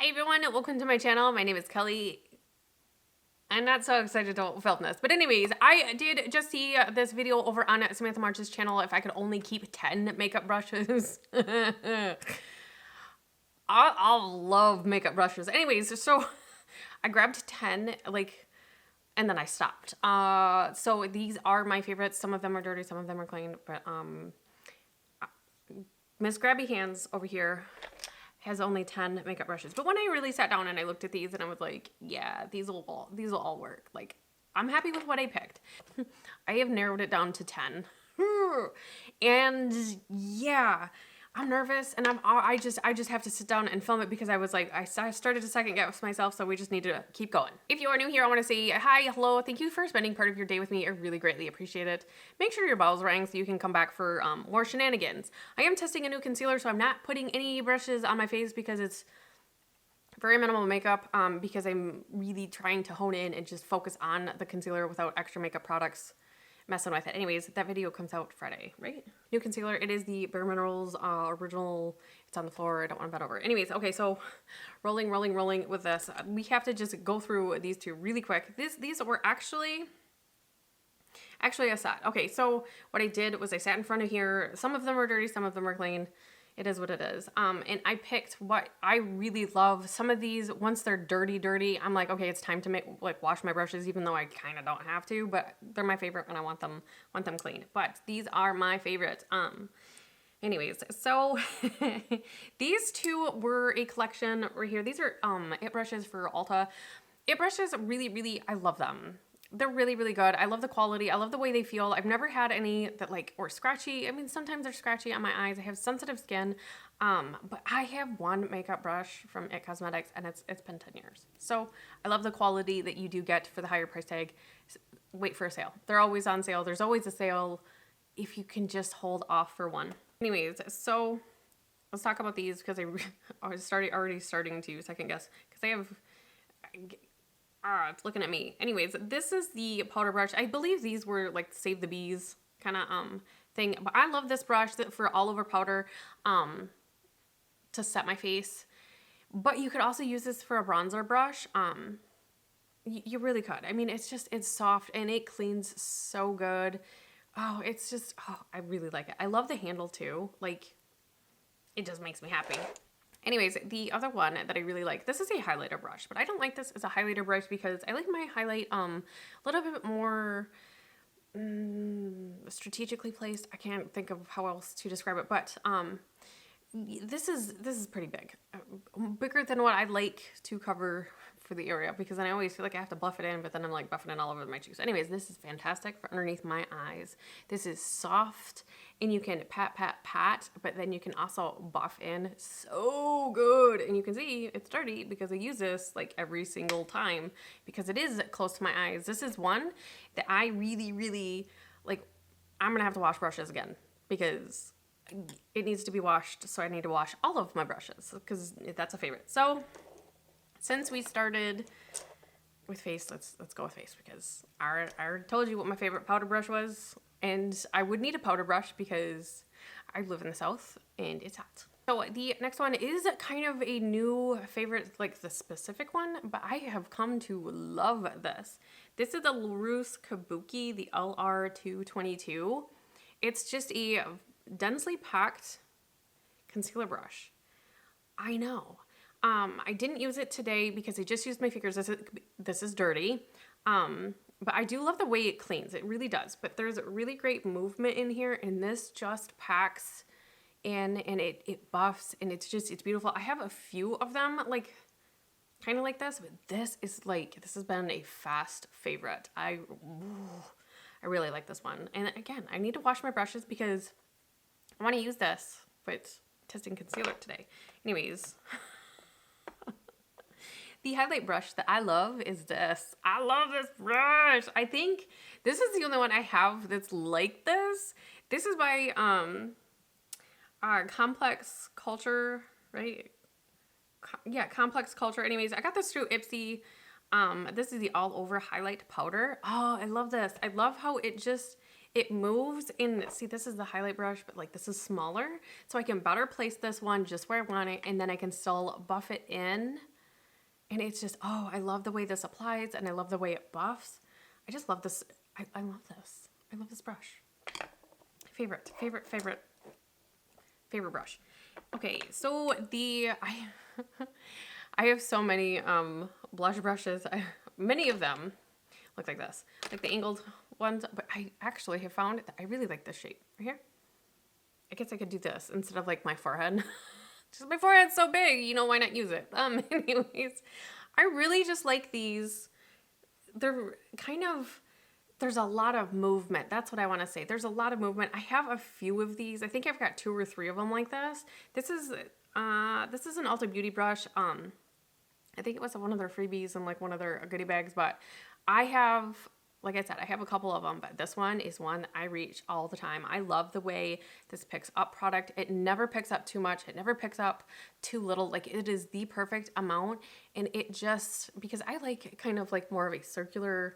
Hi everyone, welcome to my channel. My name is Kelly. I'm not so excited to film this, but anyways, I did just see this video over on Samantha March's channel. If I could only keep 10 makeup brushes. I'll love makeup brushes. Anyways, so I grabbed 10, and then I stopped. So these are my favorites. Some of them are dirty, some of them are clean, but Miss Grabby Hands over here has only 10 makeup brushes. But when I really sat down and I looked at these and I was like, yeah, these will all work. Like, I'm happy with what I picked. I have narrowed it down to 10. And yeah, I'm nervous and I just have to sit down and film it because I was like, I started to second guess myself, so we just need to keep going. If you are new here, I want to say hi, hello, thank you for spending part of your day with me. I really greatly appreciate it. Make sure your bells rang so you can come back for more shenanigans. I am testing a new concealer, so I'm not putting any brushes on my face because it's very minimal makeup, because I'm really trying to hone in and just focus on the concealer without extra makeup products messing with it. Anyways, that video comes out Friday, right? New concealer. It is the Bare Minerals original. It's on the floor. I don't want to bend over. Anyways, okay, so rolling with this. We have to just go through these two really quick. These were actually a set. Okay, so what I did was I sat in front of here. Some of them were dirty, some of them were clean. It is what it is. And I picked what I really love. Some of these, once they're dirty, I'm like, okay, it's time to wash my brushes, even though I kind of don't have to, but they're my favorite when I want them clean. But these are my favorites. Anyways, so these two were a collection right here. These are it brushes for Ulta. It brushes really, I love them. They're really good. I love the quality. I love the way they feel. I've never had any that were scratchy. I mean, sometimes they're scratchy on my eyes. I have sensitive skin. But I have one makeup brush from It Cosmetics and it's been 10 years. So I love the quality that you do get for the higher price tag. Wait for a sale. They're always on sale. There's always a sale if you can just hold off for one. Anyways, so let's talk about these because I was already starting to second guess because I have... it's looking at me. Anyways, this is the powder brush. I believe these were like Save the Bees kind of thing. But I love this brush for all over powder to set my face. But you could also use this for a bronzer brush. You really could. I mean, it's soft and it cleans so good. Oh, I really like it. I love the handle too. Like, it just makes me happy. Anyways, the other one that I really like, this is a highlighter brush, but I don't like this as a highlighter brush because I like my highlight a little bit more strategically placed. I can't think of how else to describe it, but this is pretty big, bigger than what I like to cover for the area, because then I always feel like I have to buff it in, but then I'm like buffing it all over my cheeks. Anyways, this is fantastic for underneath my eyes. This is soft and you can pat, but then you can also buff in so good. And you can see it's dirty because I use this like every single time because it is close to my eyes. This is one that I really like. I'm gonna have to wash brushes again because it needs to be washed, so I need to wash all of my brushes because that's a favorite. So since we started with face, let's go with face because I already told you what my favorite powder brush was, and I would need a powder brush because I live in the South and it's hot. So the next one is kind of a new favorite, like the specific one, but I have come to love this. This is the LaRousse Kabuki, the LR222. It's just a densely packed concealer brush. I know. I didn't use it today because I just used my fingers. This is dirty. But I do love the way it cleans. It really does. But there's a really great movement in here, and this just packs in and it buffs, and it's beautiful. I have a few of them kind of like this, but this has been a fast favorite. I really like this one. And again, I need to wash my brushes because I want to use this, but testing concealer today. Anyways, the highlight brush that I love is this. I love this brush. I think this is the only one I have that's like this. This is by Complex Culture, right? Yeah, Complex Culture. Anyways, I got this through Ipsy. This is the all over highlight powder. Oh, I love this. I love how it it moves in, see, this is the highlight brush, but like this is smaller. So I can better place this one just where I want it, and then I can still buff it in. And it's just, oh, I love the way this applies, and I love the way it buffs. I just love this. I love this. I love this brush. Favorite brush. Okay, so I have so many blush brushes. Many of them look like this, like the angled ones, but I actually have found that I really like this shape right here. I guess I could do this instead of like my forehead. Just my forehead's so big, you know, why not use it? Anyways, I really just like these. They're kind of, there's a lot of movement. That's what I want to say. There's a lot of movement. I have a few of these. I think I've got 2 or 3 of them like this. This is an Ulta Beauty brush. I think it was one of their freebies and like one of their goodie bags, but I have, like I said, I have a couple of them, but this one is one I reach all the time. I love the way this picks up product. It never picks up too much. It never picks up too little. Like, it is the perfect amount. And it just, because I like kind of like more of a circular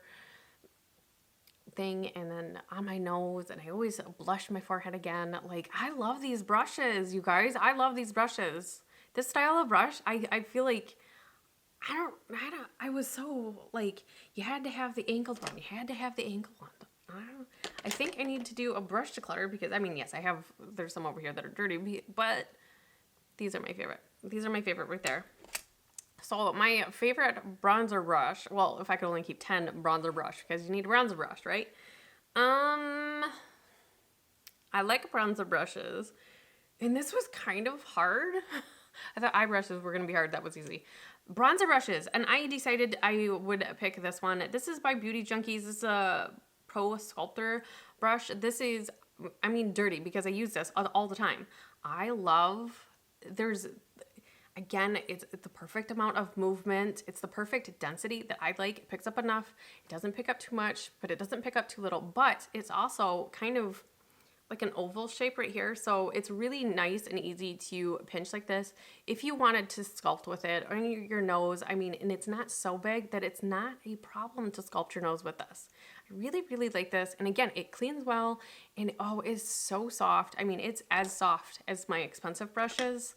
thing, and then on my nose, and I always blush my forehead again. Like, I love these brushes, you guys. I love these brushes. This style of brush, I feel like, I was so like, you had to have the angled one. You had to have the angled one. I think I need to do a brush declutter, because I mean, yes, there's some over here that are dirty, but these are my favorite. These are my favorite right there. So my favorite bronzer brush, well, if I could only keep 10 bronzer brush, because you need a bronzer brush, right? I like bronzer brushes, and this was kind of hard. I thought eye brushes were going to be hard. That was easy. Bronzer brushes, and I decided I would pick this one. This is by Beauty Junkies. This is a Pro Sculptor brush. This is, I mean, dirty, because I use this all the time. I love, again, it's the perfect amount of movement. It's the perfect density that I like. It picks up enough. It doesn't pick up too much, but it doesn't pick up too little. But it's also kind of like an oval shape right here. So it's really nice and easy to pinch like this. If you wanted to sculpt with it on your nose, I mean, and it's not so big that it's not a problem to sculpt your nose with this. I really, really like this. And again, it cleans well, and oh, it's so soft. I mean, it's as soft as my expensive brushes.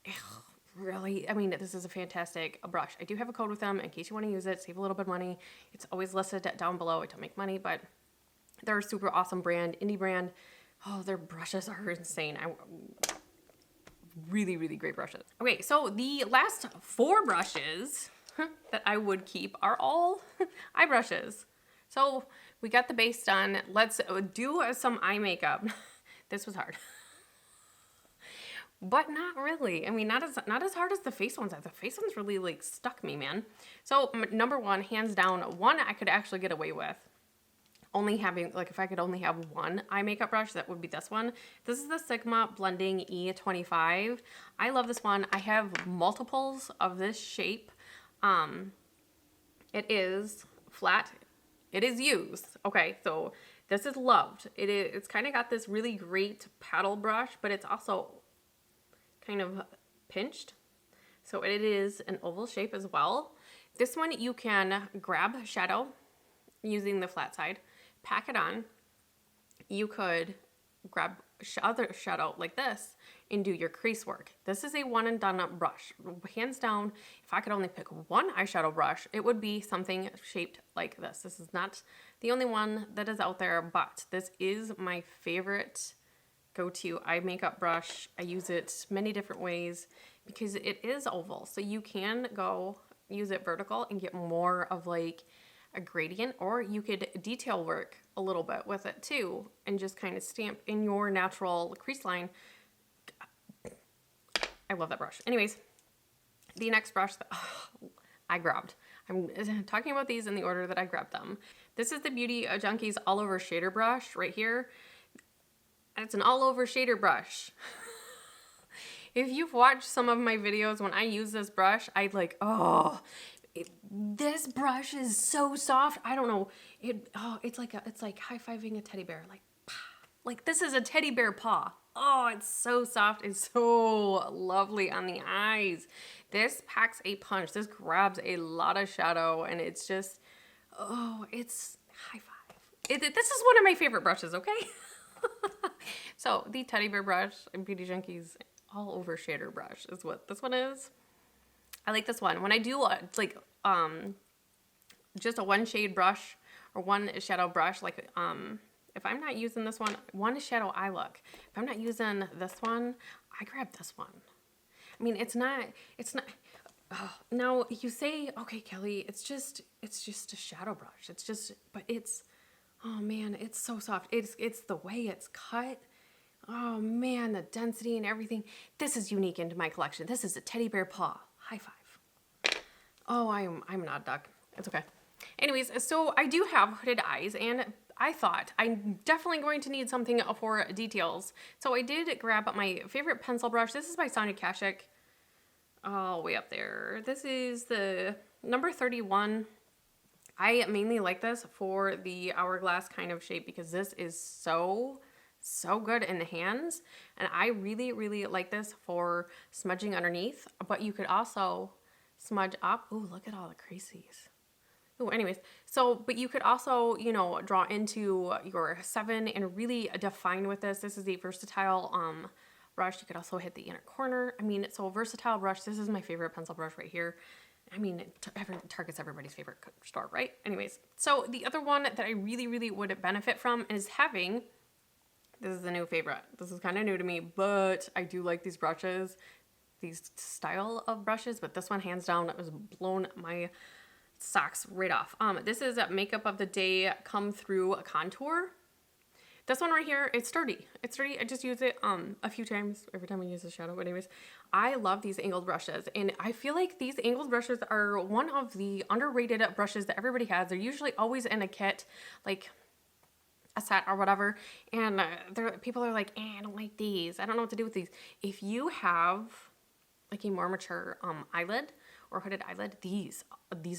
Ugh, really, I mean, this is a fantastic brush. I do have a code with them in case you want to use it, save a little bit of money. It's always listed down below. I don't make money, but they're a super awesome brand, indie brand. Oh, their brushes are insane. Really, really great brushes. Okay, so the last 4 brushes that I would keep are all eye brushes. So we got the base done. Let's do some eye makeup. This was hard. But not really. I mean, not as hard as the face ones are. The face ones really like stuck me, man. So number 1, hands down, one I could actually get away with. Only having, like, if I could only have one eye makeup brush, that would be this one. This is the Sigma Blending E25. I love this one. I have multiples of this shape. It is flat. It is used. Okay, so this is loved. It's kind of got this really great paddle brush, but it's also kind of pinched. So it is an oval shape as well. This one you can grab shadow using the flat side, pack it on. You could grab other shadow like this and do your crease work. This is a one and done brush. Hands down, if I could only pick one eyeshadow brush, it would be something shaped like this. This is not the only one that is out there, but this is my favorite go-to eye makeup brush. I use it many different ways because it is oval. So you can go use it vertical and get more of like a gradient, or you could detail work a little bit with it too and just kind of stamp in your natural crease line. I love that brush. Anyways, the next brush that I grabbed. I'm talking about these in the order that I grabbed them. This is the Beauty Junkies All Over Shader Brush right here. And it's an all over shader brush. If you've watched some of my videos when I use this brush, I'd like, oh, this brush is so soft. I don't know. It's like high-fiving a teddy bear. Like this is a teddy bear paw. Oh, it's so soft. It's so lovely on the eyes. This packs a punch. This grabs a lot of shadow, and it's just, oh, it's high five. This is one of my favorite brushes, okay? So the teddy bear brush, Beauty Junkies all over shader brush is what this one is. I like this one. When I do like just a one shade brush or one shadow brush, like if I'm not using this one shadow eye look. If I'm not using this one, I grab this one. I mean, it's not. Oh, now you say, okay, Kelly, it's just a shadow brush. But it's, oh man, it's so soft. It's the way it's cut. Oh man, the density and everything. This is unique into my collection. This is a teddy bear paw. High five. Oh, I'm not a duck. It's okay. Anyways, so I do have hooded eyes, and I thought I'm definitely going to need something for details. So I did grab my favorite pencil brush. This is by Sonia Kashuk. Oh, way up there. This is the number 31. I mainly like this for the hourglass kind of shape because this is so good in the hands. And I really, really like this for smudging underneath, but you could also smudge up. Ooh, look at all the creases. Oh, anyways, so, but you could also, you know, draw into your 7 and really define with this. This is a versatile brush. You could also hit the inner corner. I mean, so a versatile brush. This is my favorite pencil brush right here. I mean, Target's everybody's favorite store, right? Anyways, so the other one that I really, really would benefit from is having, this is a new favorite. This is kind of new to me, but I do like these brushes, these style of brushes, but this one hands down, it was blown my socks right off. This is Makeup of the Day Come Through Contour. This one right here, it's sturdy. It's sturdy. I just use it a few times every time I use a shadow. But anyways, I love these angled brushes. And I feel like these angled brushes are one of the underrated brushes that everybody has. They're usually always in a kit, like a set or whatever. And people are like, I don't like these. I don't know what to do with these. If you have like a more mature eyelid or hooded eyelid, these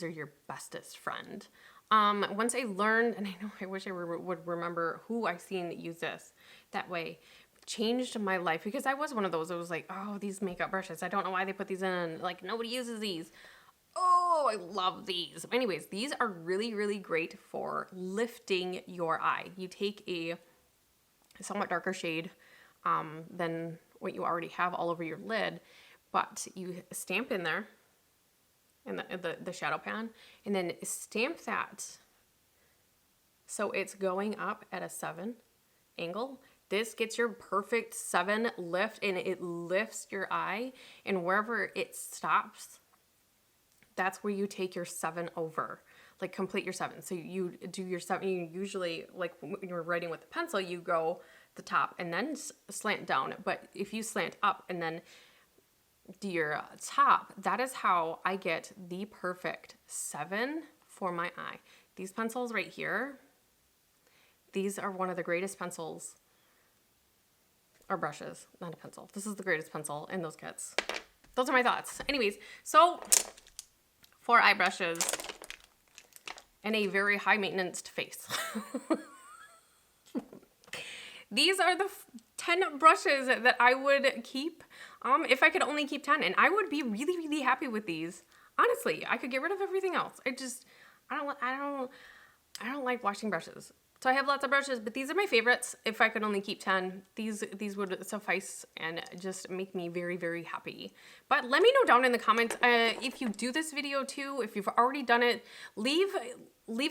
are your bestest friend. Once I learned, and I know I wish I would remember who I've seen use this that way, changed my life because I was one of those. It was like, oh, these makeup brushes, I don't know why they put these in. Like, nobody uses these. Oh, I love these. Anyways, these are really, really great for lifting your eye. You take a somewhat darker shade than what you already have all over your lid, but you stamp in there in the shadow pan, and then stamp that so it's going up at a 7 angle. This gets your perfect 7 lift, and it lifts your eye, and wherever it stops, that's where you take your 7 over, like complete your 7. So you do your 7, you usually, like when you're writing with the pencil, you go the top and then slant down, but if you slant up and then do your top, that is how I get the perfect 7 for my eye. These pencils right here, these are one of the greatest pencils or brushes, not a pencil. This is the greatest pencil in those kits. Those are my thoughts. Anyways, so 4 eye brushes and a very high maintenance face. These are the 10 brushes that I would keep if I could only keep 10, and I would be really, really happy with these. Honestly, I could get rid of everything else. I don't like washing brushes. So I have lots of brushes, but these are my favorites. If I could only keep 10, these would suffice and just make me very, very happy. But let me know down in the comments if you do this video too, if you've already done it, leave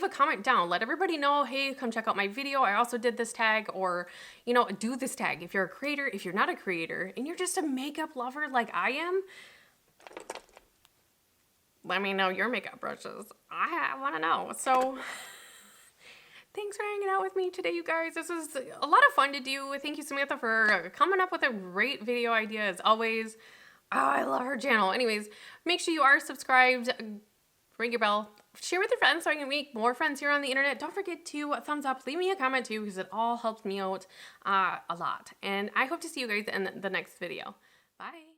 a comment down. Let everybody know, hey, come check out my video. I also did this tag, or, you know, do this tag. If you're a creator, if you're not a creator, and you're just a makeup lover like I am, let me know your makeup brushes. I want to know. So thanks for hanging out with me today, you guys. This was a lot of fun to do. Thank you, Samantha, for coming up with a great video idea as always. Oh, I love her channel. Anyways, make sure you are subscribed. Ring your bell. Share with your friends so I can make more friends here on the internet. Don't forget to thumbs up. Leave me a comment too, because it all helps me out a lot. And I hope to see you guys in the next video. Bye.